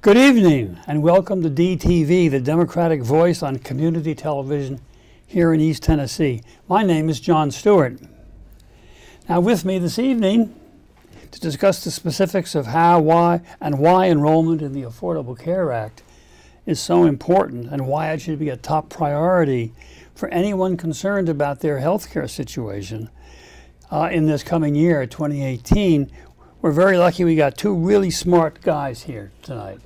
Good evening and welcome to DTV, the Democratic voice on community television here in East Tennessee. My name is John Stewart. Now with me this evening to discuss the specifics of how, why enrollment in the Affordable Care Act is so important and why it should be a top priority for anyone concerned about their health care situation in this coming year, 2018. We're very lucky we got two really smart guys here tonight.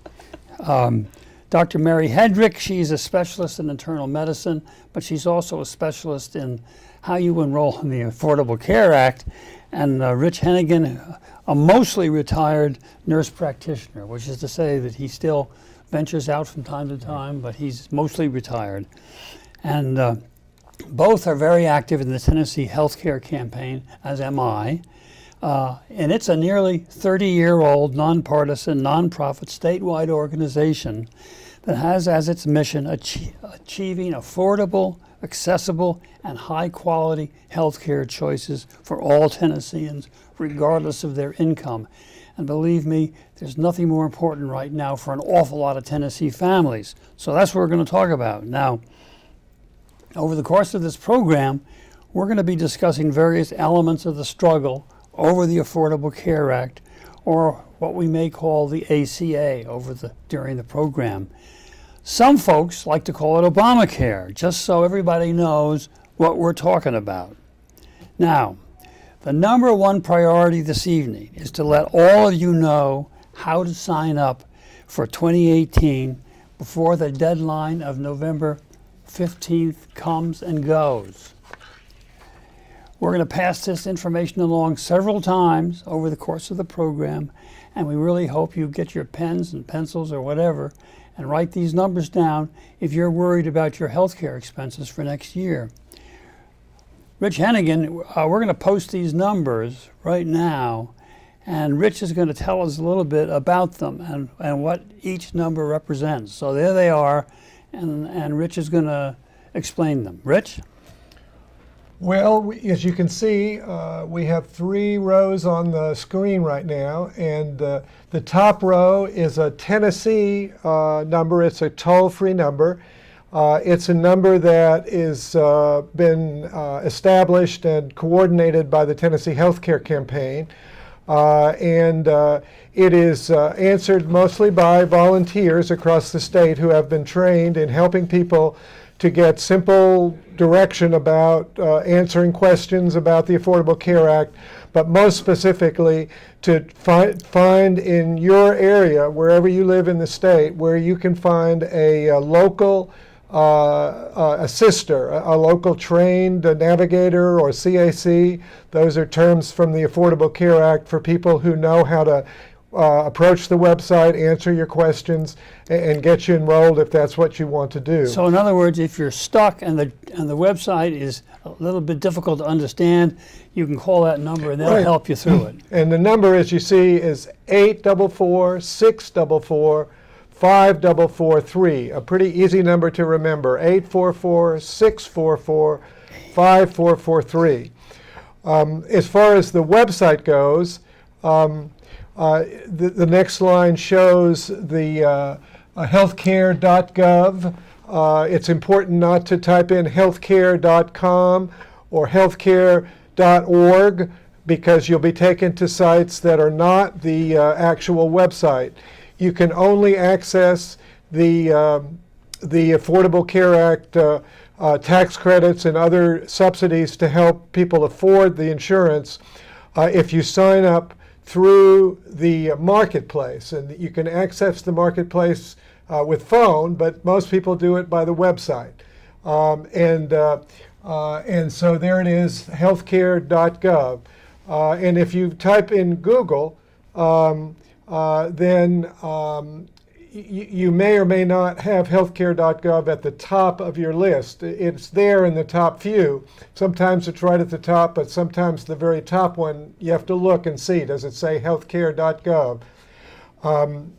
Dr. Mary Headrick, she's a specialist in internal medicine, but she's also a specialist in how you enroll in the Affordable Care Act. And Rich Henighan, a mostly retired nurse practitioner, which is to say that he still ventures out from time to time, but he's mostly retired. And both are very active in the Tennessee Healthcare Campaign, as am I. And it's a nearly 30-year-old nonpartisan, nonprofit statewide organization that has as its mission achieving affordable, accessible, and high-quality health care choices for all Tennesseans, regardless of their income. And believe me, there's nothing more important right now for an awful lot of Tennessee families. So that's what we're going to talk about. Now, over the course of this program, we're going to be discussing various elements of the struggle over the Affordable Care Act, or what we may call the ACA during the program. Some folks like to call it Obamacare, just so everybody knows what we're talking about. Now, the number one priority this evening is to let all of you know how to sign up for 2018 before the deadline of November 15th comes and goes. We're going to pass this information along several times over the course of the program, and we really hope you get your pens and pencils or whatever and write these numbers down if you're worried about your health care expenses for next year. Rich Henighan, we're going to post these numbers right now, and Rich is going to tell us a little bit about them and what each number represents. So there they are, and Rich is going to explain them. Rich? Well, as you can see, we have three rows on the screen right now, and the top row is a Tennessee number. It's a toll-free number. It's a number that is been established and coordinated by the Tennessee Healthcare Campaign, and it is answered mostly by volunteers across the state who have been trained in helping people to get simple direction about answering questions about the Affordable Care Act, but most specifically to find in your area, wherever you live in the state, where you can find a local assister, a local trained navigator or CAC. Those are terms from the Affordable Care Act for people who know how to approach the website, answer your questions, and get you enrolled if that's what you want to do. So in other words, if you're stuck and the website is a little bit difficult to understand, you can call that number and they'll help you through it. And the number, as you see, is 844-644-5443. A pretty easy number to remember, 844-644-5443. As far as the website goes, the next line shows the healthcare.gov. It's important not to type in healthcare.com or healthcare.org because you'll be taken to sites that are not the actual website. You can only access the Affordable Care Act tax credits and other subsidies to help people afford the insurance if you sign up through the marketplace. And you can access the marketplace with phone, but most people do it by the website. And so there it is, healthcare.gov. And if you type in Google, then you may or may not have healthcare.gov at the top of your list. It's there in the top few. Sometimes it's right at the top, but sometimes the very top one, you have to look and see, does it say healthcare.gov? And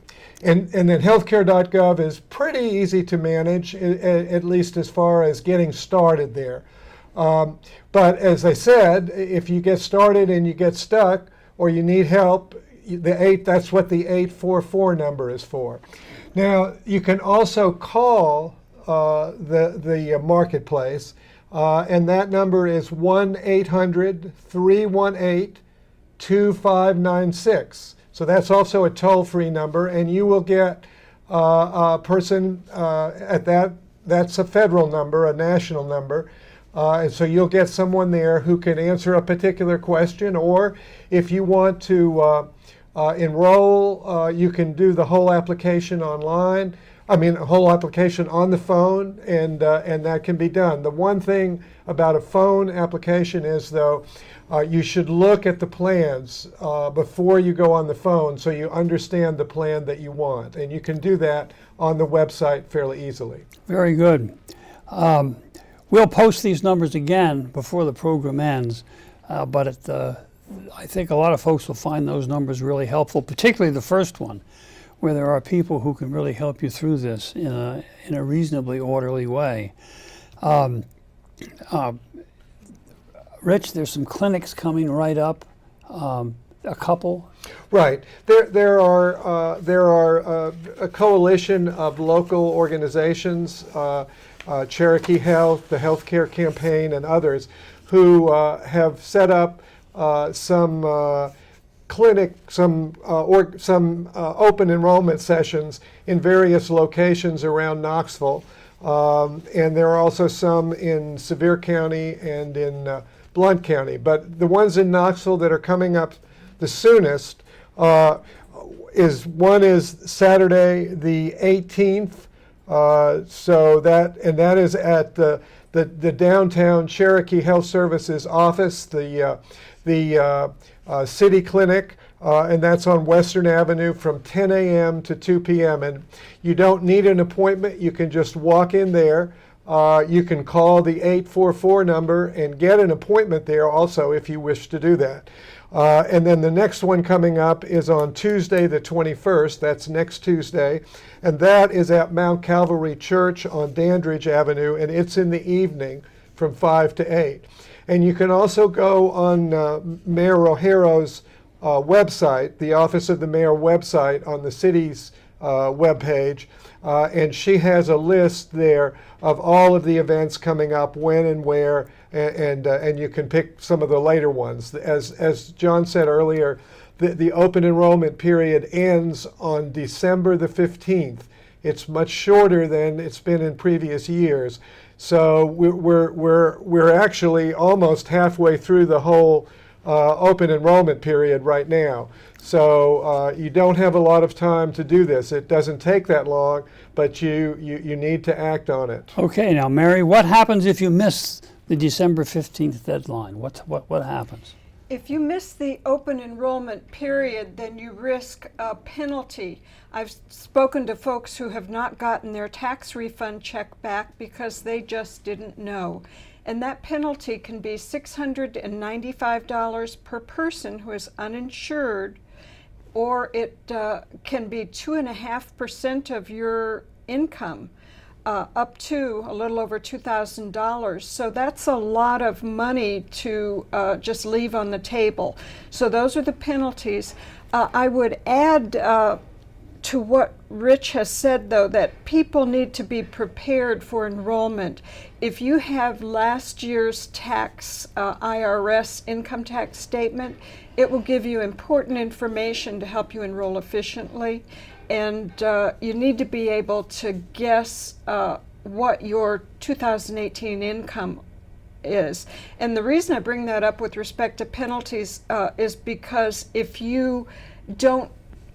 then healthcare.gov is pretty easy to manage, at least as far as getting started there. But as I said, if you get started and you get stuck or you need help, that's what the 844 number is for. Now, you can also call the marketplace, and that number is 1-800-318-2596. So that's also a toll-free number, and you will get a person at that. That's a federal number, a national number. And so you'll get someone there who can answer a particular question, or if you want to enroll, you can do the whole application online. I mean, a whole application on the phone, and that can be done. The one thing about a phone application is, though, you should look at the plans before you go on the phone so you understand the plan that you want. And you can do that on the website fairly easily. Very good. We'll post these numbers again before the program ends, but I think a lot of folks will find those numbers really helpful, particularly the first one, where there are people who can really help you through this in a reasonably orderly way. Rich, there's some clinics coming right up, a couple. Right. There are a coalition of local organizations, Cherokee Health, the Healthcare Campaign, and others, who have set up some open enrollment sessions in various locations around Knoxville. And there are also some in Sevier County and in Blount County. But the ones in Knoxville that are coming up the soonest is Saturday the 18th. So that is at the downtown Cherokee Health Services office, the city clinic, and that's on Western Avenue from 10 a.m. to 2 p.m. And you don't need an appointment. You can just walk in there. You can call the 844 number and get an appointment there also if you wish to do that. And then the next one coming up is on Tuesday the 21st. That's next Tuesday. And that is at Mount Calvary Church on Dandridge Avenue, and it's in the evening from 5 to 8. And you can also go on Mayor Rojero's website, the Office of the Mayor website on the city's webpage, and she has a list there of all of the events coming up, when and where, and you can pick some of the later ones. As John said earlier, the open enrollment period ends on December the 15th. It's much shorter than it's been in previous years. So we're actually almost halfway through the whole open enrollment period right now. So you don't have a lot of time to do this. It doesn't take that long, but you need to act on it. Okay, now Mary, what happens if you miss the December 15th deadline? What happens? If you miss the open enrollment period, then you risk a penalty. I've spoken to folks who have not gotten their tax refund check back because they just didn't know. And that penalty can be $695 per person who is uninsured, or it can be 2.5% of your income, up to a little over $2,000. So that's a lot of money to just leave on the table. So those are the penalties. I would add to what Rich has said, though, that people need to be prepared for enrollment. If you have last year's tax, IRS income tax statement, it will give you important information to help you enroll efficiently. And you need to be able to guess what your 2018 income is. And the reason I bring that up with respect to penalties is because if you don't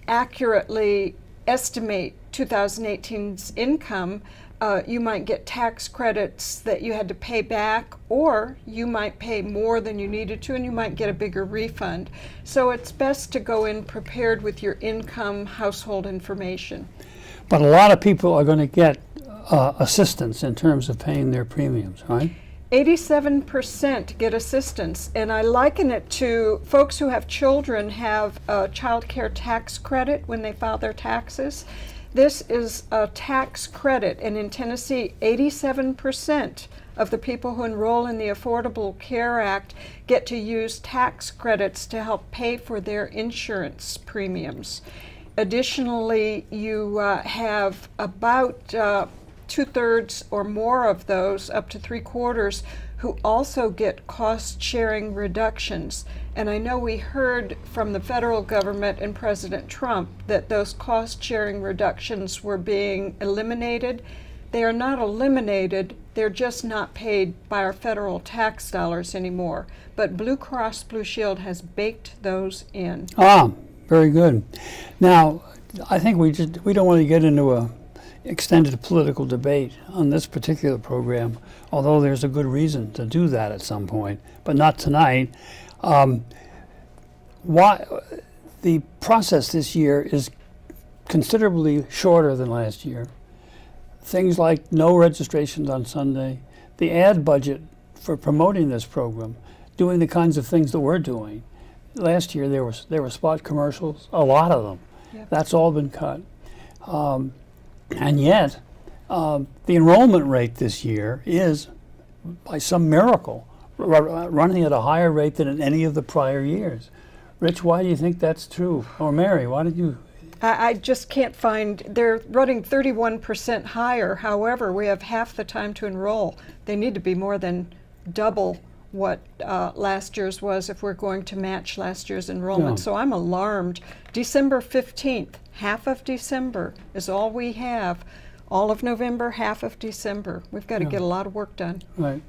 accurately estimate 2018's income, you might get tax credits that you had to pay back, or you might pay more than you needed to and you might get a bigger refund. So it's best to go in prepared with your income, household information. But a lot of people are going to get assistance in terms of paying their premiums, right? 87% get assistance, and I liken it to folks who have children have a child care tax credit when they file their taxes. This is a tax credit, and in Tennessee, 87% of the people who enroll in the Affordable Care Act get to use tax credits to help pay for their insurance premiums. Additionally, you have about 2/3 or more of those, up to 3/4, who also get cost-sharing reductions. And I know we heard from the federal government and President Trump that those cost-sharing reductions were being eliminated. They are not eliminated, they're just not paid by our federal tax dollars anymore. But Blue Cross Blue Shield has baked those in. Ah, very good. Now, I think we don't want to get into a extended political debate on this particular program, although there's a good reason to do that at some point, but not tonight. Why the process this year is considerably shorter than last year. Things like no registrations on Sunday, the ad budget for promoting this program, doing the kinds of things that we're doing. Last year there were spot commercials, a lot of them. Yep. That's all been cut. And yet, the enrollment rate this year is, by some miracle, running at a higher rate than in any of the prior years. Rich, why do you think that's true? Or Mary, why did you? I just can't find, they're running 31% higher. However, we have half the time to enroll. They need to be more than double what last year's was if we're going to match last year's enrollment. Yeah. So I'm alarmed. December 15th, half of December is all we have. All of November, half of December. We've got to get a lot of work done. Right.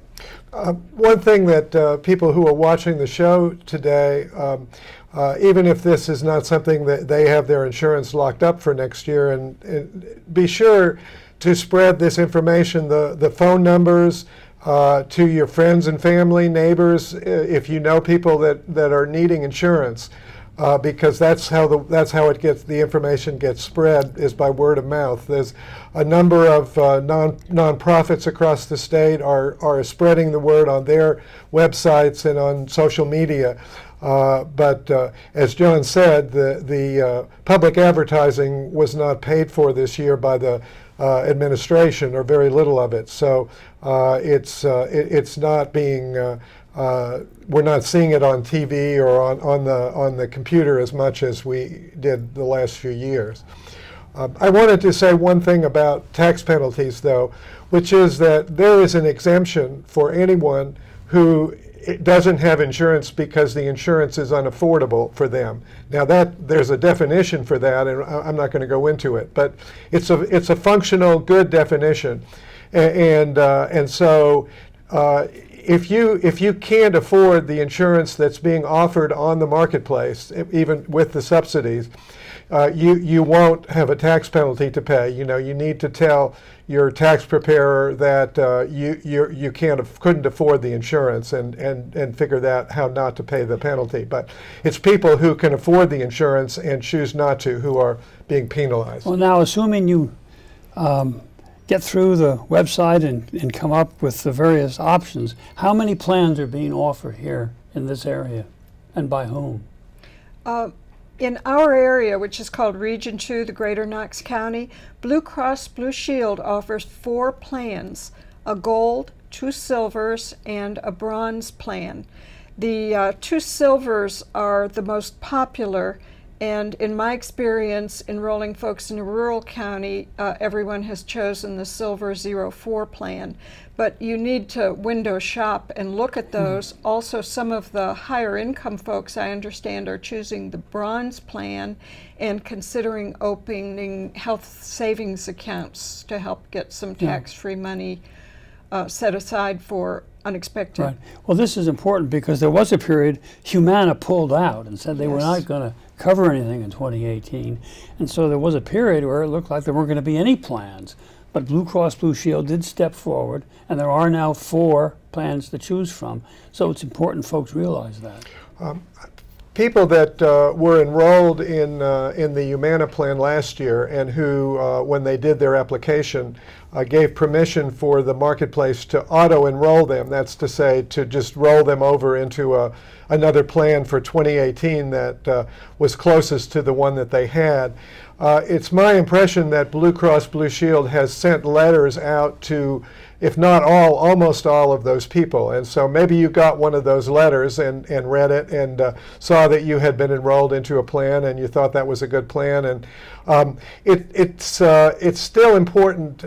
One thing that people who are watching the show today, even if this is not something that they have their insurance locked up for next year, and be sure to spread this information, the phone numbers, to your friends and family, neighbors, if you know people that are needing insurance, because that's how the information gets spread, is by word of mouth. There's a number of nonprofits across the state are spreading the word on their websites and on social media. But as John said, the public advertising was not paid for this year by the administration, or very little of it. So it's not being. We're not seeing it on TV or on the computer as much as we did the last few years. I wanted to say one thing about tax penalties, though, which is that there is an exemption for anyone who doesn't have insurance because the insurance is unaffordable for them. Now there's a definition for that, and I'm not going to go into it, but it's a functional, good definition, and so if you can't afford the insurance that's being offered on the marketplace, even with the subsidies, you won't have a tax penalty to pay. You need to tell your tax preparer that you couldn't afford the insurance, and figure that how not to pay the penalty. But it's people who can afford the insurance and choose not to who are being penalized. Well, now, assuming you get through the website and come up with the various options, how many plans are being offered here in this area, and by whom? In our area, which is called Region 2, the Greater Knox County, Blue Cross Blue Shield offers 4 plans, a gold, 2 silvers, and a bronze plan. The 2 silvers are the most popular, and in my experience enrolling folks in a rural county, everyone has chosen the Silver 04 plan. But you need to window shop and look at those. Also, some of the higher income folks, I understand, are choosing the bronze plan and considering opening health savings accounts to help get some tax-free money set aside for unexpected. Right. Well, this is important because there was a period Humana pulled out and said they were not going to cover anything in 2018. And so there was a period where it looked like there weren't going to be any plans. But Blue Cross Blue Shield did step forward, and there are now 4 plans to choose from. So it's important folks realize that. People that were enrolled in the Humana plan last year, and who, when they did their application, gave permission for the marketplace to auto-enroll them. That's to say, to just roll them over into another plan for 2018 that was closest to the one that they had. It's my impression that Blue Cross Blue Shield has sent letters out to, if not all, almost all of those people. And so maybe you got one of those letters and read it and saw that you had been enrolled into a plan and you thought that was a good plan. And it's still important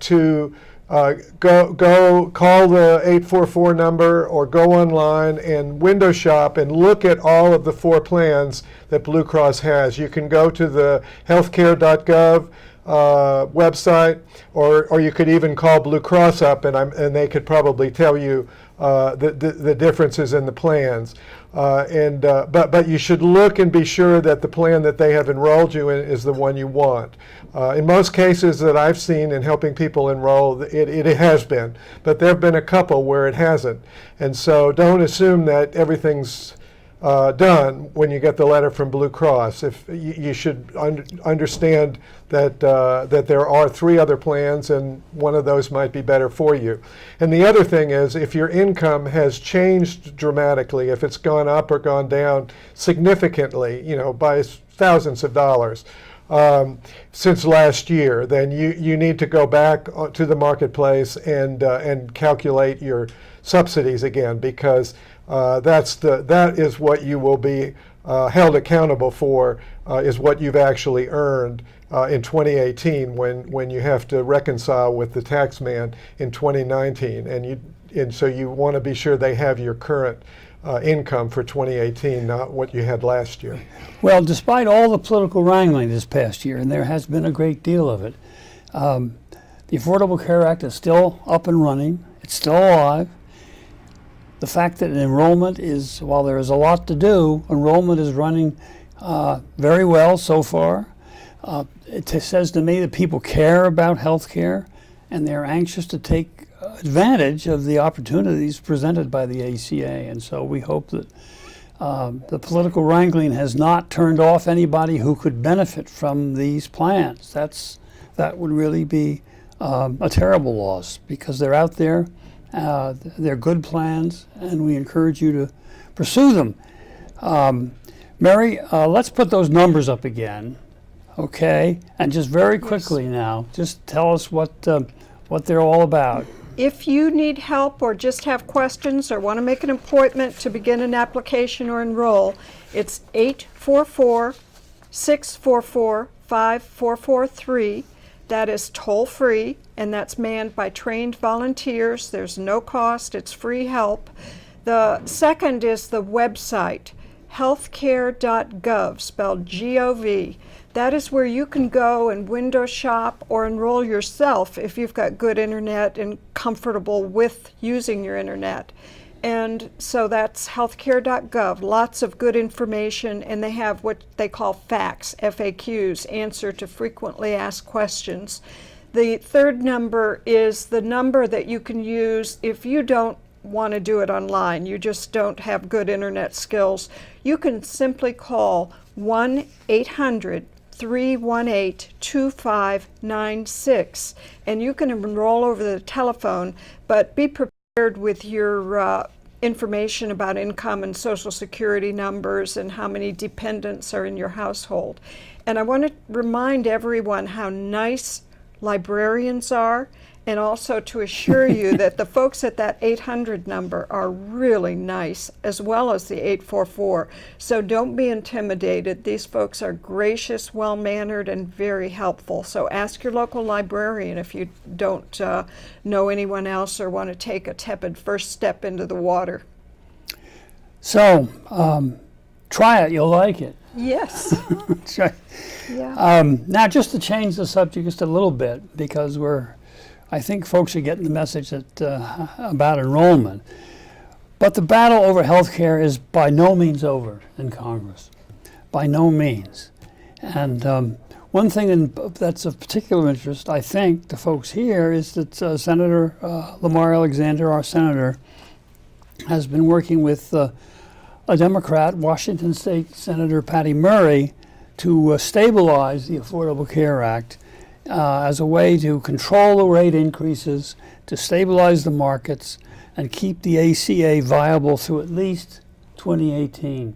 to go call the 844 number or go online and window shop and look at all of the 4 plans that Blue Cross has. You can go to the healthcare.gov website, or you could even call Blue Cross up and they could probably tell you the differences in the plans. But you should look and be sure that the plan that they have enrolled you in is the one you want. In most cases that I've seen in helping people enroll, it has been, but there have been a couple where it hasn't. And so don't assume that everything's done when you get the letter from Blue Cross. If you should understand that that there are 3 other plans and one of those might be better for you. And the other thing is, if your income has changed dramatically, if it's gone up or gone down significantly, by thousands of dollars since last year, then you need to go back to the marketplace and calculate your subsidies again, because that is what you will be held accountable for, is what you've actually earned in 2018 when you have to reconcile with the tax man in 2019, and so you want to be sure they have your current income for 2018, not what you had last year. Well, despite all the political wrangling this past year, and there has been a great deal of it, the Affordable Care Act is still up and running. It's still alive. The fact that enrollment is, while there is a lot to do, enrollment is running very well so far. It says to me that people care about health care and they're anxious to take advantage of the opportunities presented by the ACA. And so we hope that the political wrangling has not turned off anybody who could benefit from these plans. That would really be a terrible loss, because they're out there. They're good plans, and we encourage you to pursue them. Mary, let's put those numbers up again, okay? And just very quickly now, just tell us what they're all about. If you need help or just have questions or want to make an appointment to begin an application or enroll, it's 844-644-5443. That is toll-free, and that's manned by trained volunteers. There's no cost. It's free help. The second is the website, healthcare.gov, spelled G-O-V. That is where you can go and window shop or enroll yourself if you've got good internet and comfortable with using your internet. And so that's healthcare.gov. Lots of good information, and they have what they call FAQs, FAQs, answer to frequently asked questions. The third number is the number that you can use if you don't want to do it online. You just don't have good internet skills. You can simply call 1-800-318-2596, and you can enroll over the telephone, but be prepared with your information about income and Social Security numbers and how many dependents are in your household. And I want to remind everyone how nice librarians are, and also to assure you that the folks at that 800 number are really nice, as well as the 844. So don't be intimidated. These folks are gracious, well-mannered, and very helpful. So ask your local librarian if you don't know anyone else or want to take a tepid first step into the water. So try it. You'll like it. Yes. That's right. Yeah. Now, just to change the subject just a little bit, because I think folks are getting the message that about enrollment. But the battle over health care is by no means over in Congress. By no means. And one thing that's of particular interest, I think, to folks here is that Senator Lamar Alexander, our senator, has been working with a Democrat, Washington State Senator Patty Murray, to stabilize the Affordable Care Act as a way to control the rate increases, to stabilize the markets, and keep the ACA viable through at least 2018.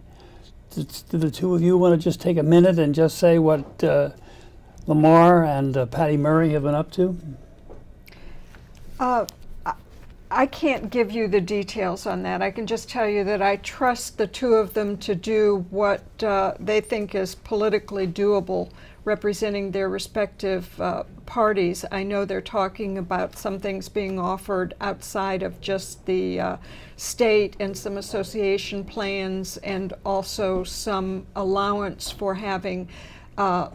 Do the two of you want to just take a minute and just say what Lamar and Patty Murray have been up to? I can't give you the details on that. I can just tell you that I trust the two of them to do what they think is politically doable, representing their respective parties. I know they're talking about some things being offered outside of just the state and some association plans, and also some allowance for having a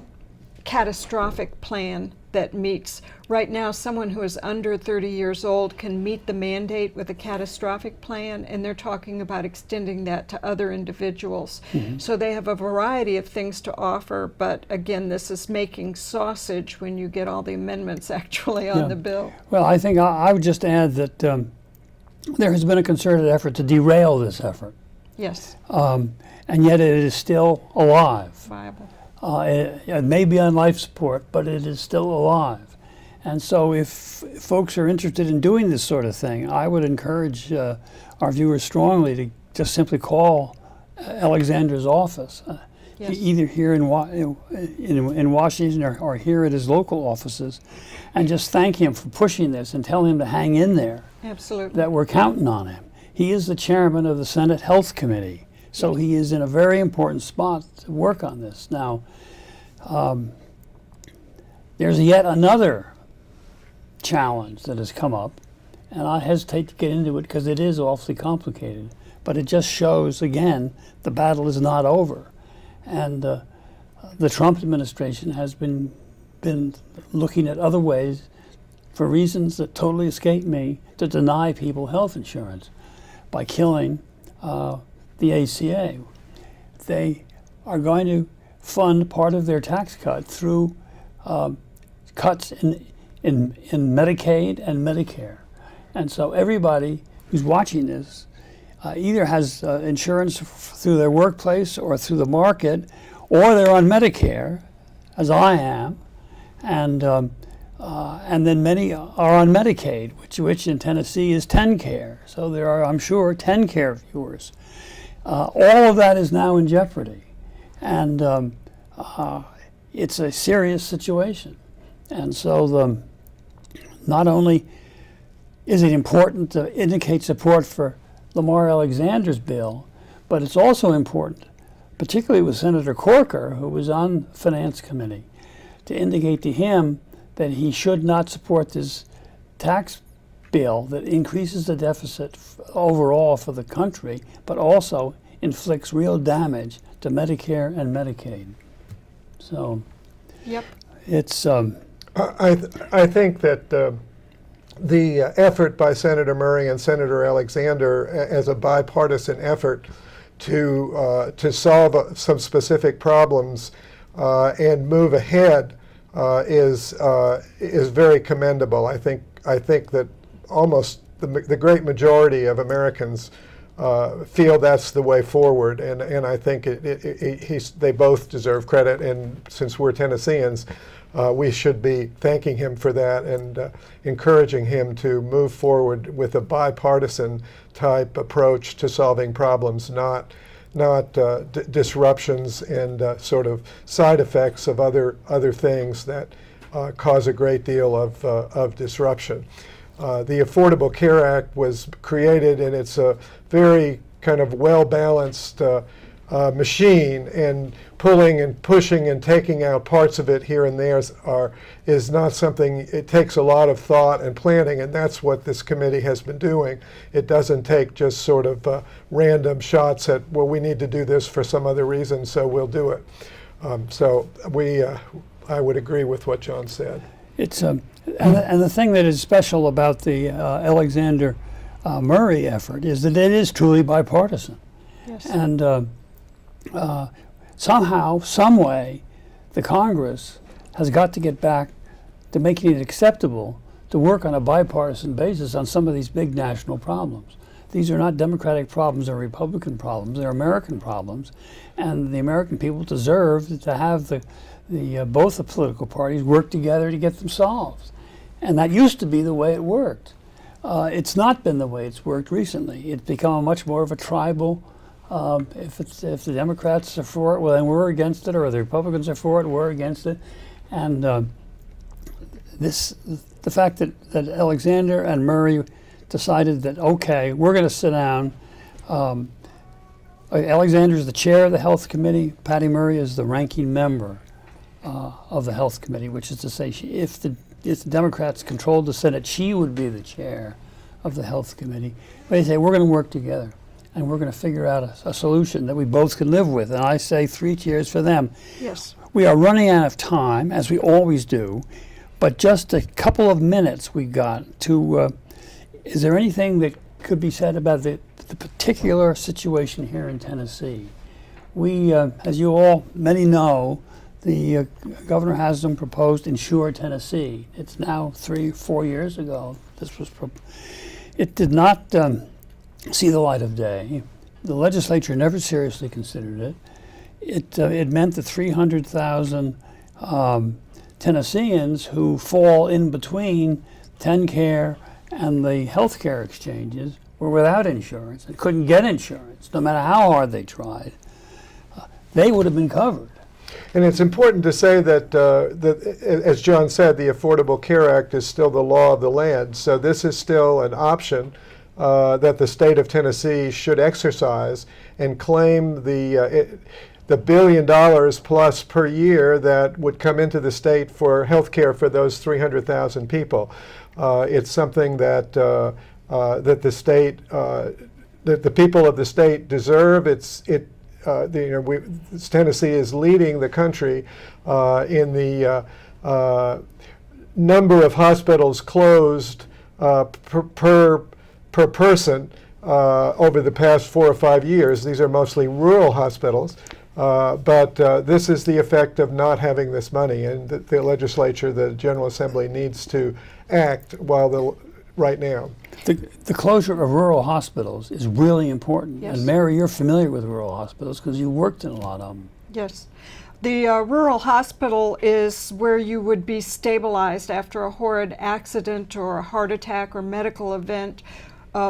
catastrophic plan that meets. Right now, someone who is under 30 years old can meet the mandate with a catastrophic plan, and they're talking about extending that to other individuals. So they have a variety of things to offer, but again, this is making sausage when you get all the amendments actually on the bill. Well, I think I would just add that there has been a concerted effort to derail this effort. Yes. And yet it is still alive. Viable. It may be on life support, but it is still alive. And so if folks are interested in doing this sort of thing, I would encourage our viewers strongly to just simply call Alexander's office, Yes. either here in Washington or here at his local offices, and just thank him for pushing this and tell him to hang in there, Absolutely. that we're counting on him. He is the chairman of the Senate Health Committee. So he is in a very important spot to work on this. Now, there's yet another challenge that has come up, and I hesitate to get into it because it is awfully complicated, but it just shows, again, the battle is not over. And the Trump administration has been looking at other ways, for reasons that totally escape me, to deny people health insurance by killing the ACA. They are going to fund part of their tax cut through cuts in Medicaid and Medicare. And so everybody who's watching this either has insurance through their workplace or through the market, or they're on Medicare, as I am, and then many are on Medicaid, which in Tennessee is TennCare. So there are, I'm sure, TennCare viewers. All of that is now in jeopardy, and it's a serious situation. And so not only is it important to indicate support for Lamar Alexander's bill, but it's also important, particularly with Senator Corker, who was on the Finance Committee, to indicate to him that he should not support this tax bill that increases the deficit overall for the country, but also inflicts real damage to Medicare and Medicaid. So, Yep. it's I think that the effort by Senator Murray and Senator Alexander as a bipartisan effort to solve some specific problems and move ahead is very commendable. I think that almost the great majority of Americans feel that's the way forward, and I think they both deserve credit. And since we're Tennesseans, we should be thanking him for that and encouraging him to move forward with a bipartisan type approach to solving problems, not disruptions and sort of side effects of other things that cause a great deal of disruption. The Affordable Care Act was created, and it's a very kind of well-balanced machine, and pulling and pushing and taking out parts of it here and there is not something. It takes a lot of thought and planning, and that's what this committee has been doing. It doesn't take just sort of random shots at, well, we need to do this for some other reason, so we'll do it. I would agree with what John said. It's and the thing that is special about the Alexander Murray effort is that it is truly bipartisan. Yes. And somehow, some way, the Congress has got to get back to making it acceptable to work on a bipartisan basis on some of these big national problems. These are not Democratic problems or Republican problems. They're American problems, and the American people deserve to have both the political parties work together to get them solved. And that used to be the way it worked. It's not been the way it's worked recently. It's become much more of a tribal If the Democrats are for it, well, then we're against it, or the Republicans are for it, we're against it. And the fact that Alexander and Murray decided that, okay, we're going to sit down. Alexander is the chair of the Health Committee. Patty Murray is the ranking member of the Health Committee, which is to say, if the Democrats controlled the Senate, she would be the chair of the Health Committee. They say, we're going to work together, and we're going to figure out a solution that we both can live with. And I say 3 cheers for them. Yes. We are running out of time, as we always do, but just a couple of minutes we got to, is there anything that could be said about the particular situation here in Tennessee? We, as you all, many know, the governor has them proposed Insure Tennessee. It's now 3-4 years ago. It did not see the light of day. The legislature never seriously considered it. It meant that 300,000 Tennesseans who fall in between TennCare and the health care exchanges were without insurance and couldn't get insurance, no matter how hard they tried. They would have been covered. And it's important to say that, as John said, the Affordable Care Act is still the law of the land. So this is still an option that the state of Tennessee should exercise and claim the $1 billion plus per year that would come into the state for health care for those 300,000 people. It's something that that the state, that the people of the state deserve. Tennessee is leading the country in the number of hospitals closed per person over the past 4 or 5 years. These are mostly rural hospitals, but this is the effect of not having this money, and the legislature, the General Assembly, needs to act right now. The closure of rural hospitals is really important. Yes. And Mary, you're familiar with rural hospitals because you worked in a lot of them. Yes. The rural hospital is where you would be stabilized after a horrid accident or a heart attack or medical event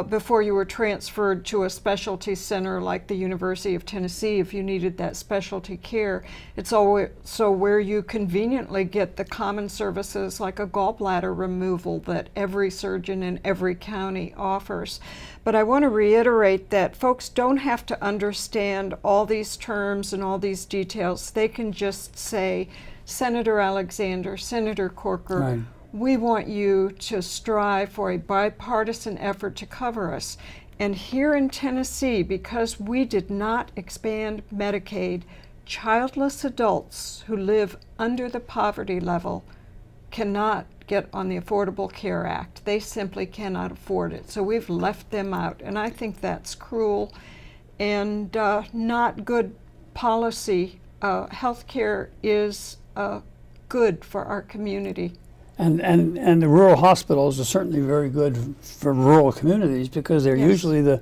before you were transferred to a specialty center like the University of Tennessee if you needed that specialty care. It's also where you conveniently get the common services like a gallbladder removal that every surgeon in every county offers. But I want to reiterate that folks don't have to understand all these terms and all these details. They can just say, Senator Alexander, Senator Corker, Right. We want you to strive for a bipartisan effort to cover us. And here in Tennessee, because we did not expand Medicaid, childless adults who live under the poverty level cannot get on the Affordable Care Act. They simply cannot afford it. So we've left them out. And I think that's cruel and not good policy. Healthcare is good for our community. And the rural hospitals are certainly very good for rural communities because they're Yes. usually the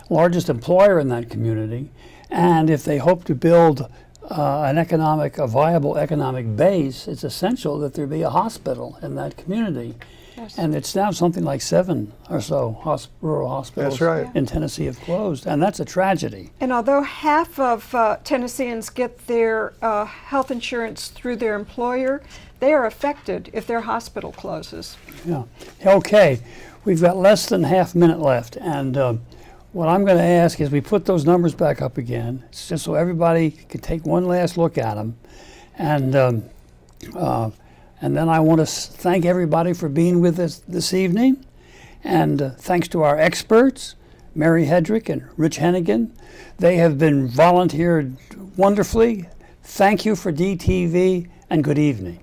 largest employer in that community. And if they hope to build a viable economic base, it's essential that there be a hospital in that community. Yes. And it's now something like 7 or so rural hospitals That's right. in Tennessee have closed, and that's a tragedy. And although half of Tennesseans get their health insurance through their employer, they are affected if their hospital closes. Yeah. Okay, we've got less than half a minute left, and what I'm going to ask is we put those numbers back up again, it's just so everybody can take one last look at them, and then I want to thank everybody for being with us this evening, and thanks to our experts, Mary Headrick and Rich Henighan. They have been volunteered wonderfully. Thank you for DTV, and good evening.